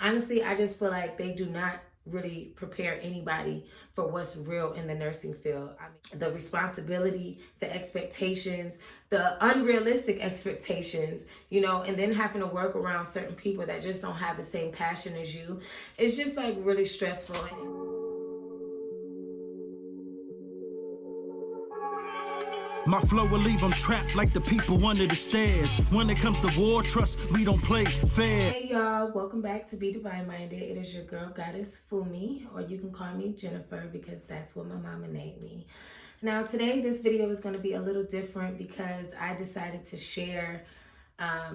honestly, I just feel like they do not really prepare anybody for what's real in the nursing field. I mean, the responsibility, the expectations, the unrealistic expectations, and then having to work around certain people that just don't have the same passion as you. It's just like really stressful. My flow will leave them trapped like the people under the stairs. When it comes to war, trust we don't play fair. Hey y'all, welcome back to Be Divine Minded. It is your girl goddess Fumi, or you can call me Jennifer because that's what my mama named me. Now today this video is going to be a little different because I decided to share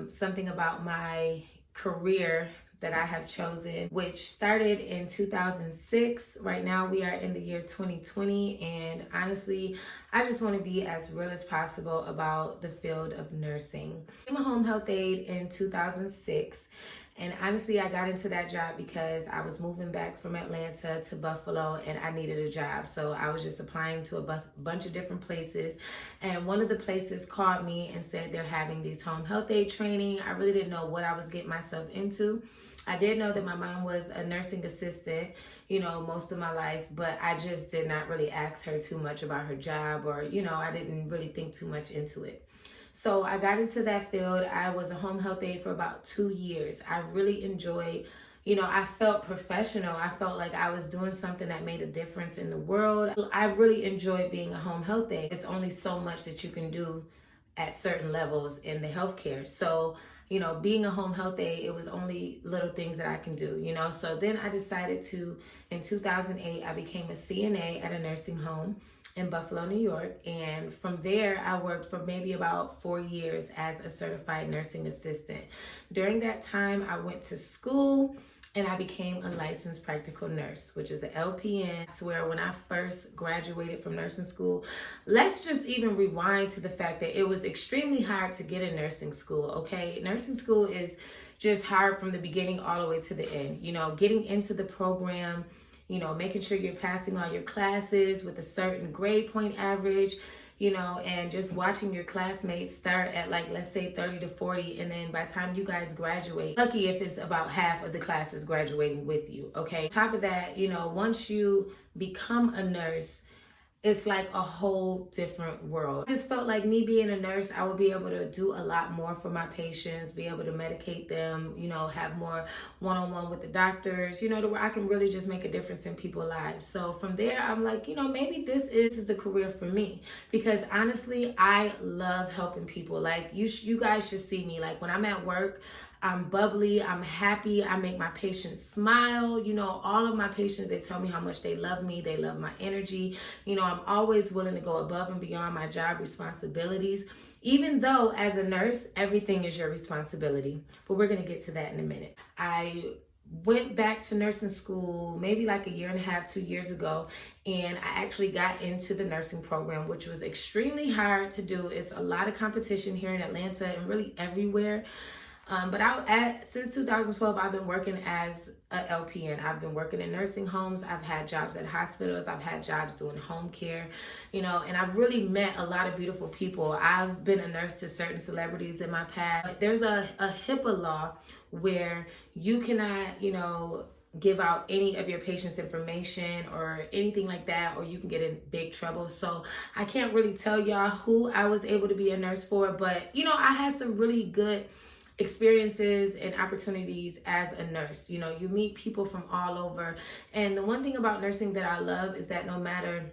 something about my career that I have chosen, which started in 2006. Right now we are in the year 2020, and honestly, I just want to be as real as possible about the field of nursing. I'm a home health aide in 2006, and honestly, I got into that job because I was moving back from Atlanta to Buffalo and I needed a job. So I was just applying to a bunch of different places. And one of the places called me and said they're having these home health aide training. I really didn't know what I was getting myself into. I did know that my mom was a nursing assistant, most of my life, but I just did not really ask her too much about her job, or, I didn't really think too much into it. So I got into that field. I was a home health aide for about 2 years. I really enjoyed, I felt professional. I felt like I was doing something that made a difference in the world. I really enjoyed being a home health aide. It's only so much that you can do at certain levels in the healthcare. So, being a home health aide, it was only little things that I can do, So then I decided to, in 2008, I became a CNA at a nursing home in Buffalo, New York. And from there, I worked for maybe about 4 years as a certified nursing assistant. During that time, I went to school and I became a licensed practical nurse, which is the LPN. I swear, when I first graduated from nursing school, let's just even rewind to the fact that it was extremely hard to get in nursing school, okay? Nursing school is just hard from the beginning all the way to the end. Getting into the program, making sure you're passing all your classes with a certain grade point average, and just watching your classmates start at let's say 30 to 40. And then by the time you guys graduate, lucky if it's about half of the classes graduating with you, okay? On top of that, once you become a nurse, it's like a whole different world. I just felt like me being a nurse, I would be able to do a lot more for my patients, be able to medicate them, have more one-on-one with the doctors, to where I can really just make a difference in people's lives. So from there, I'm like, maybe this is the career for me, because honestly, I love helping people. Like you guys should see me. Like when I'm at work, I'm bubbly, I'm happy, I make my patients smile. All of my patients, they tell me how much they love me, they love my energy. I'm always willing to go above and beyond my job responsibilities, even though as a nurse, everything is your responsibility. But we're gonna get to that in a minute. I went back to nursing school maybe like a year and a half, 2 years ago, and I actually got into the nursing program, which was extremely hard to do. It's a lot of competition here in Atlanta and really everywhere. But since 2012, I've been working as a LPN. I've been working in nursing homes. I've had jobs at hospitals. I've had jobs doing home care, and I've really met a lot of beautiful people. I've been a nurse to certain celebrities in my past. There's a HIPAA law where you cannot, give out any of your patient's information or anything like that, or you can get in big trouble. So I can't really tell y'all who I was able to be a nurse for, but, I had some really good experiences and opportunities as a nurse. You meet people from all over. And the one thing about nursing that I love is that no matter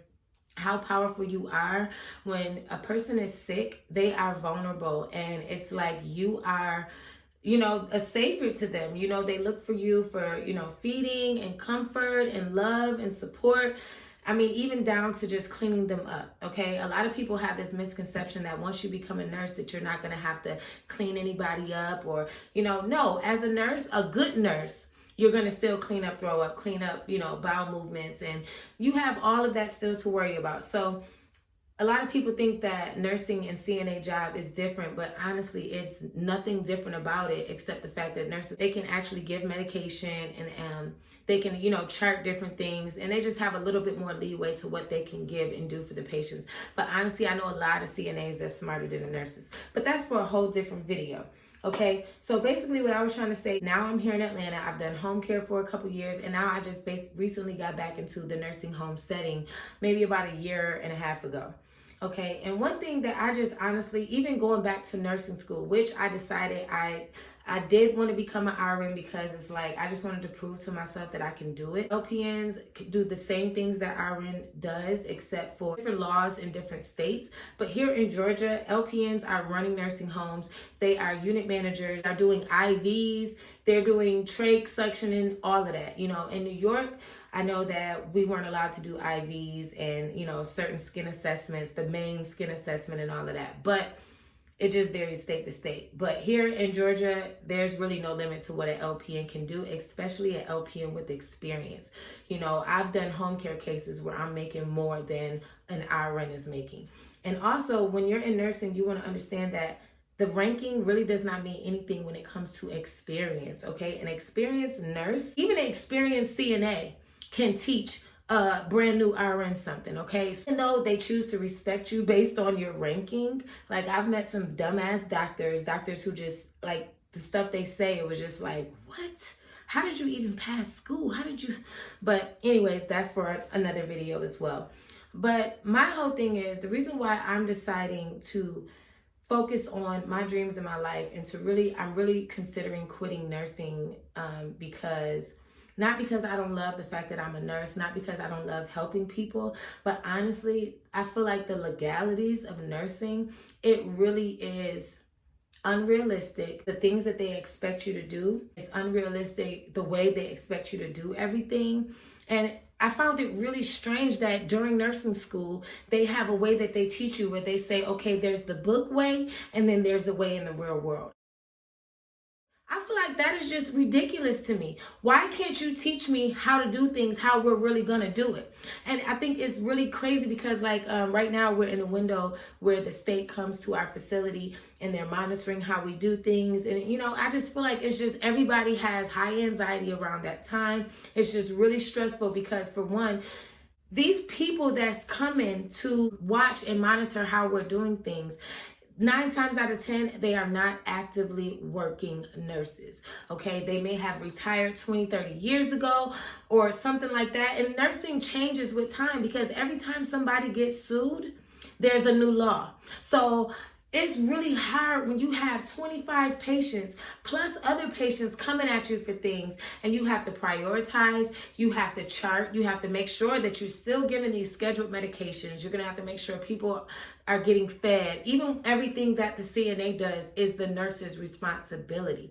how powerful you are, when a person is sick, they are vulnerable. And it's like you are, a savior to them. They look for you for, feeding and comfort and love and support. I mean, even down to just cleaning them up, okay? A lot of people have this misconception that once you become a nurse that you're not gonna have to clean anybody up, or, no, as a nurse, a good nurse, you're gonna still clean up, throw up, clean up, bowel movements, and you have all of that still to worry about. So a lot of people think that nursing and CNA job is different, but honestly, it's nothing different about it except the fact that nurses, they can actually give medication and they can, chart different things, and they just have a little bit more leeway to what they can give and do for the patients. But honestly, I know a lot of CNAs that's smarter than the nurses, but that's for a whole different video. Okay, so basically what I was trying to say, now I'm here in Atlanta. I've done home care for a couple years, and now I just recently got back into the nursing home setting, maybe about a year and a half ago. Okay, and one thing that I just honestly, even going back to nursing school, which I decided I did want to become an RN because it's like I just wanted to prove to myself that I can do it. LPNs do the same things that RN does, except for different laws in different states. But here in Georgia, LPNs are running nursing homes. They are unit managers, are doing IVs, they're doing trach suctioning, all of that. You know, in New York, I know that we weren't allowed to do IVs and, you know, certain skin assessments, the main skin assessment and all of that. But it just varies state to state. But here in Georgia, there's really no limit to what an LPN can do, especially an LPN with experience. You know, I've done home care cases where I'm making more than an RN is making. And also, when you're in nursing, you want to understand that the ranking really does not mean anything when it comes to experience, okay? An experienced nurse, even an experienced CNA, can teach a brand new RN something, okay? So even though they choose to respect you based on your ranking, like I've met some dumbass doctors who just, like, the stuff they say, it was just like, what? How did you even pass school? How did you? But anyways, that's for another video as well. But my whole thing is, the reason why I'm deciding to focus on my dreams in my life and I'm really considering quitting nursing not because I don't love the fact that I'm a nurse, not because I don't love helping people, but honestly, I feel like the legalities of nursing, it really is unrealistic. The things that they expect you to do, it's unrealistic the way they expect you to do everything. And I found it really strange that during nursing school, they have a way that they teach you where they say, okay, there's the book way, and then there's a way in the real world. I feel like that is just ridiculous to me. Why can't you teach me how to do things, how we're really going to do it? And I think it's really crazy because right now we're in a window where the state comes to our facility and they're monitoring how we do things. And, you know, I just feel like it's just everybody has high anxiety around that time. It's just really stressful because, for one, these people that's coming to watch and monitor how we're doing things, 9 times out of 10, they are not actively working nurses, okay? They may have retired 20, 30 years ago or something like that. And nursing changes with time because every time somebody gets sued, there's a new law. So it's really hard when you have 25 patients plus other patients coming at you for things, and you have to prioritize, you have to chart, you have to make sure that you're still giving these scheduled medications. You're gonna have to make sure people are getting fed. Even everything that the CNA does is the nurse's responsibility.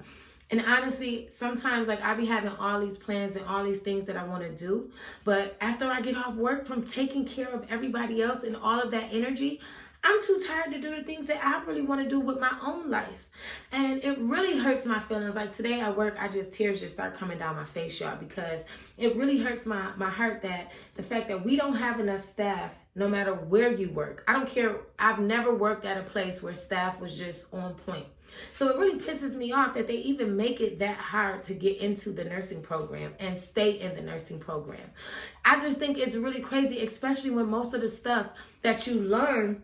And honestly, sometimes I be having all these plans and all these things that I want to do, but after I get off work from taking care of everybody else and all of that energy, I'm too tired to do the things that I really want to do with my own life. And it really hurts my feelings. Like today at work, tears just start coming down my face, y'all, because it really hurts my heart that the fact that we don't have enough staff no matter where you work. I don't care. I've never worked at a place where staff was just on point. So it really pisses me off that they even make it that hard to get into the nursing program and stay in the nursing program. I just think it's really crazy, especially when most of the stuff that you learn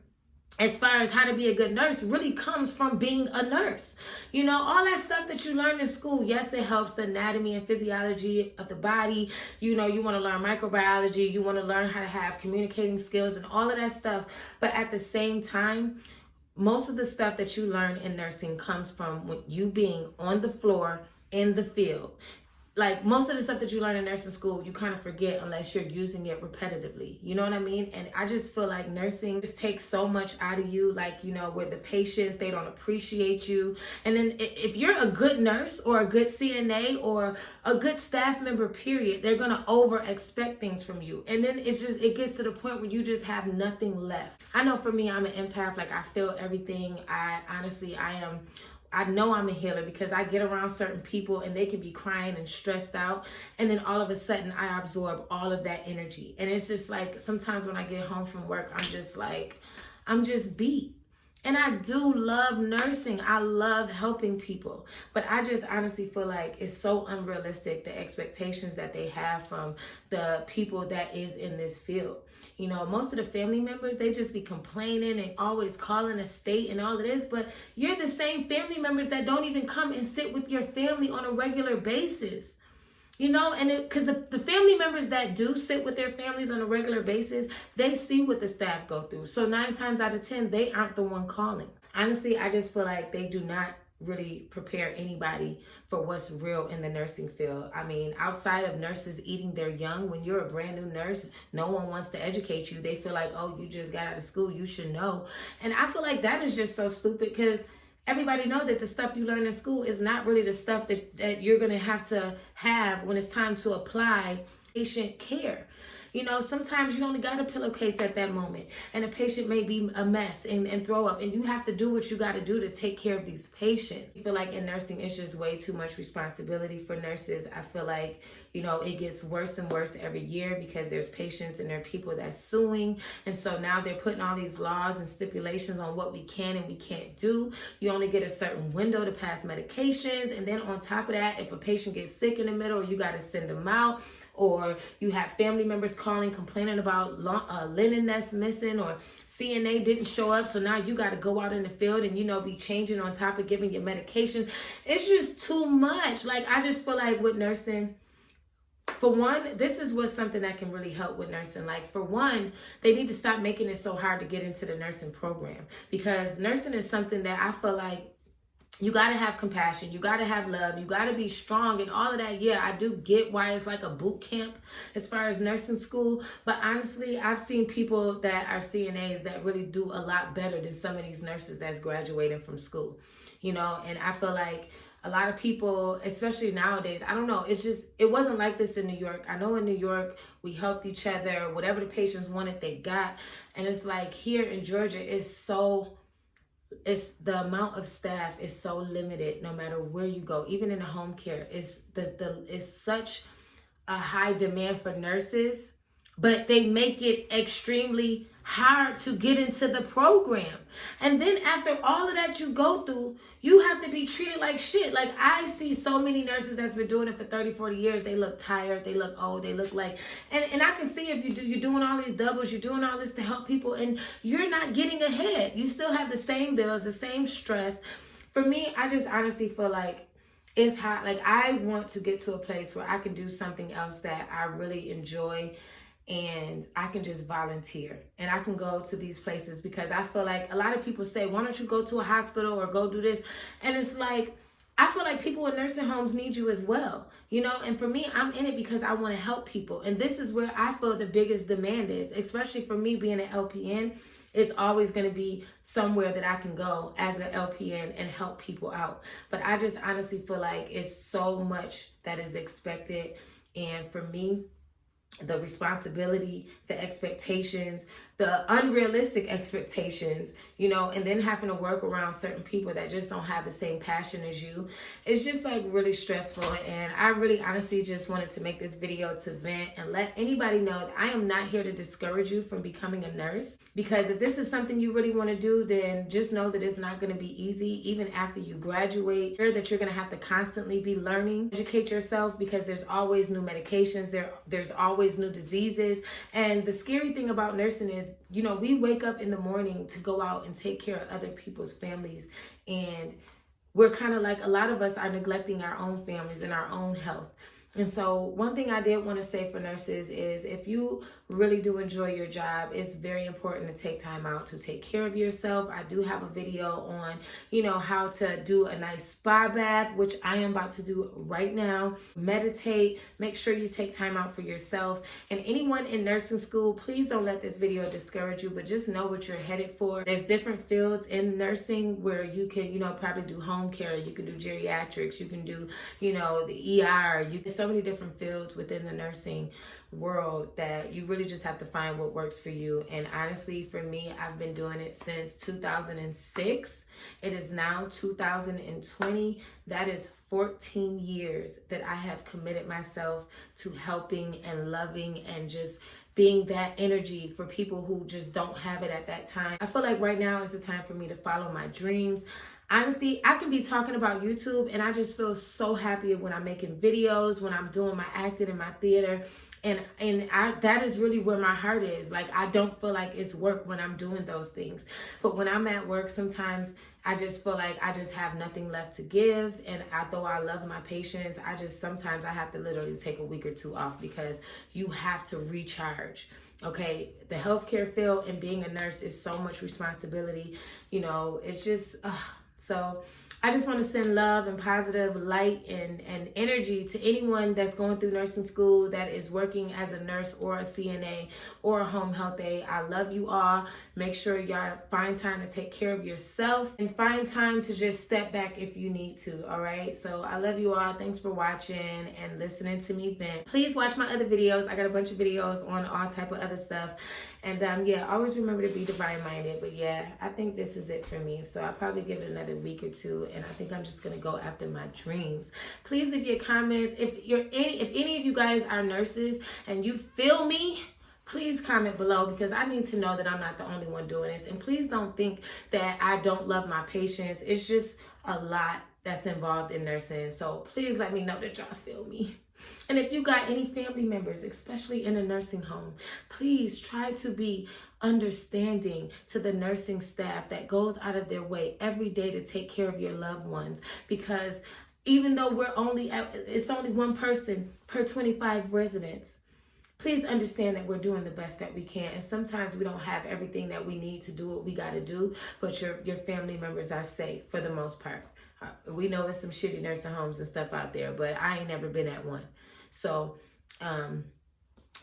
as far as how to be a good nurse really comes from being a nurse. You know, all that stuff that you learn in school, yes, it helps the anatomy and physiology of the body. You know, you want to learn microbiology, you want to learn how to have communicating skills and all of that stuff. But at the same time, most of the stuff that you learn in nursing comes from you being on the floor in the field. Like most of the stuff that you learn in nursing school, you kind of forget unless you're using it repetitively. You know what I mean? And I just feel like nursing just takes so much out of you. Like, you know, where the patients, they don't appreciate you. And then if you're a good nurse or a good CNA or a good staff member, period, they're going to over expect things from you. And then it gets to the point where you just have nothing left. I know for me, I'm an empath. Like I feel everything. I know I'm a healer because I get around certain people and they can be crying and stressed out. And then all of a sudden I absorb all of that energy. And it's just like, sometimes when I get home from work, I'm just beat. And I do love nursing. I love helping people. But I just honestly feel like it's so unrealistic, the expectations that they have from the people that is in this field. You know, most of the family members, they just be complaining and always calling a state and all of this. But you're the same family members that don't even come and sit with your family on a regular basis. You know, and because the family members that do sit with their families on a regular basis, they see what the staff go through. So 9 times out of 10, they aren't the one calling. Honestly, I just feel like they do not really prepare anybody for what's real in the nursing field. I mean, outside of nurses eating their young, when you're a brand new nurse, no one wants to educate you. They feel like, oh, you just got out of school, you should know. And I feel like that is just so stupid, because everybody know that the stuff you learn in school is not really the stuff that you're going to have when it's time to apply patient care. You know, sometimes you only got a pillowcase at that moment, and a patient may be a mess and throw up, and you have to do what you got to do to take care of these patients. I feel like in nursing, it's just way too much responsibility for nurses. I feel like, you know, it gets worse and worse every year because there's patients and there are people that's suing. And so now they're putting all these laws and stipulations on what we can and we can't do. You only get a certain window to pass medications. And then on top of that, if a patient gets sick in the middle, you got to send them out. Or you have family members calling, complaining about linen that's missing, or CNA didn't show up. So now you got to go out in the field and, you know, be changing on top of giving your medication. It's just too much. Like, I just feel like with nursing, for one, this is what's something that can really help with nursing. Like, for one, they need to stop making it so hard to get into the nursing program, because nursing is something that I feel like you got to have compassion. You got to have love. You got to be strong and all of that. Yeah, I do get why it's like a boot camp as far as nursing school. But honestly, I've seen people that are CNAs that really do a lot better than some of these nurses that's graduating from school. You know, and I feel like a lot of people, especially nowadays, I don't know, it's just, it wasn't like this in New York. I know in New York, we helped each other. Whatever the patients wanted, they got. And it's like here in Georgia, it's the amount of staff is so limited no matter where you go. Even in the home care, it's such a high demand for nurses, but they make it extremely hard to get into the program. And then after all of that you go through, you have to be treated like shit. Like, I see so many nurses that's been doing it for 30, 40 years. They look tired. They look old. They look like, and I can see if you're doing all these doubles, you're doing all this to help people, and you're not getting ahead. You still have the same bills, the same stress. For me, I just honestly feel like it's hard. Like, I want to get to a place where I can do something else that I really enjoy, and I can just volunteer and I can go to these places, because I feel like a lot of people say, why don't you go to a hospital or go do this? And it's like, I feel like people in nursing homes need you as well, you know? And for me, I'm in it because I want to help people. And this is where I feel the biggest demand is, especially for me being an LPN. It's always going to be somewhere that I can go as an LPN and help people out. But I just honestly feel like it's so much that is expected. And for me, the responsibility, the expectations, the unrealistic expectations, you know, and then having to work around certain people that just don't have the same passion as you. It's just like really stressful. And I really honestly just wanted to make this video to vent and let anybody know that I am not here to discourage you from becoming a nurse. Because if this is something you really want to do, then just know that it's not going to be easy. Even after you graduate, that you're going to have to constantly be learning, educate yourself, because there's always new medications. There's always new diseases. And the scary thing about nursing is, you know, we wake up in the morning to go out and take care of other people's families. And we're kind of like, a lot of us are neglecting our own families and our own health. And so one thing I did want to say for nurses is, if you really do enjoy your job, it's very important to take time out to take care of yourself. I do have a video on, you know, how to do a nice spa bath, which I am about to do right now. Meditate, make sure you take time out for yourself. And anyone in nursing school, please don't let this video discourage you, but just know what you're headed for. There's different fields in nursing where you can, you know, probably do home care, you can do geriatrics, you can do, you know, the ER, so many different fields within the nursing world that you really just have to find what works for you. And honestly, for me, I've been doing it since 2006. It is now 2020. That is 14 years that I have committed myself to helping and loving and just being that energy for people who just don't have it at that time. I feel like right now is the time for me to follow my dreams. Honestly, I can be talking about YouTube and I just feel so happy when I'm making videos, when I'm doing my acting in my theater. And that is really where my heart is. Like, I don't feel like it's work when I'm doing those things. But when I'm at work, sometimes I just feel like I just have nothing left to give. And although I love my patients, sometimes I have to literally take a week or two off because you have to recharge. Okay, the healthcare field and being a nurse is so much responsibility. You know, it's just, so I just want to send love and positive light and energy to anyone that's going through nursing school, that is working as a nurse or a CNA or a home health aide. I love you all. Make sure y'all find time to take care of yourself and find time to just step back if you need to, all right? So I love you all. Thanks for watching and listening to me vent. Please watch my other videos. I got a bunch of videos on all type of other stuff. And yeah, always remember to be divine-minded. But yeah, I think this is it for me. So I'll probably give it another week or two. And I think I'm just going to go after my dreams. Please leave your comments. If any of you guys are nurses and you feel me, please comment below because I need to know that I'm not the only one doing this. And please don't think that I don't love my patients. It's just a lot that's involved in nursing. So please let me know that y'all feel me. And if you got any family members, especially in a nursing home, please try to be understanding to the nursing staff that goes out of their way every day to take care of your loved ones. Because even though it's only one person per 25 residents, please understand that we're doing the best that we can. And sometimes we don't have everything that we need to do what we got to do, but your family members are safe for the most part. We know there's some shitty nursing homes and stuff out there, but I ain't never been at one. So,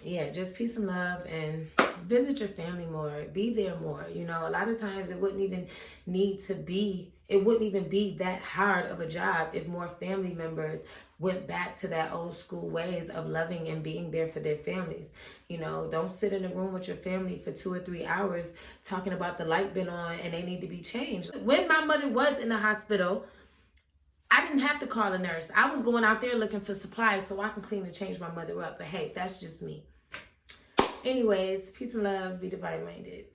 yeah, just peace and love and visit your family more. Be there more. You know, a lot of times it wouldn't even be that hard of a job if more family members went back to that old school ways of loving and being there for their families. You know, don't sit in a room with your family for 2 or 3 hours talking about the light been on and they need to be changed. When my mother was in the hospital, I didn't have to call a nurse. I was going out there looking for supplies so I can clean and change my mother up. But hey, that's just me. Anyways, peace and love. Be divine-minded.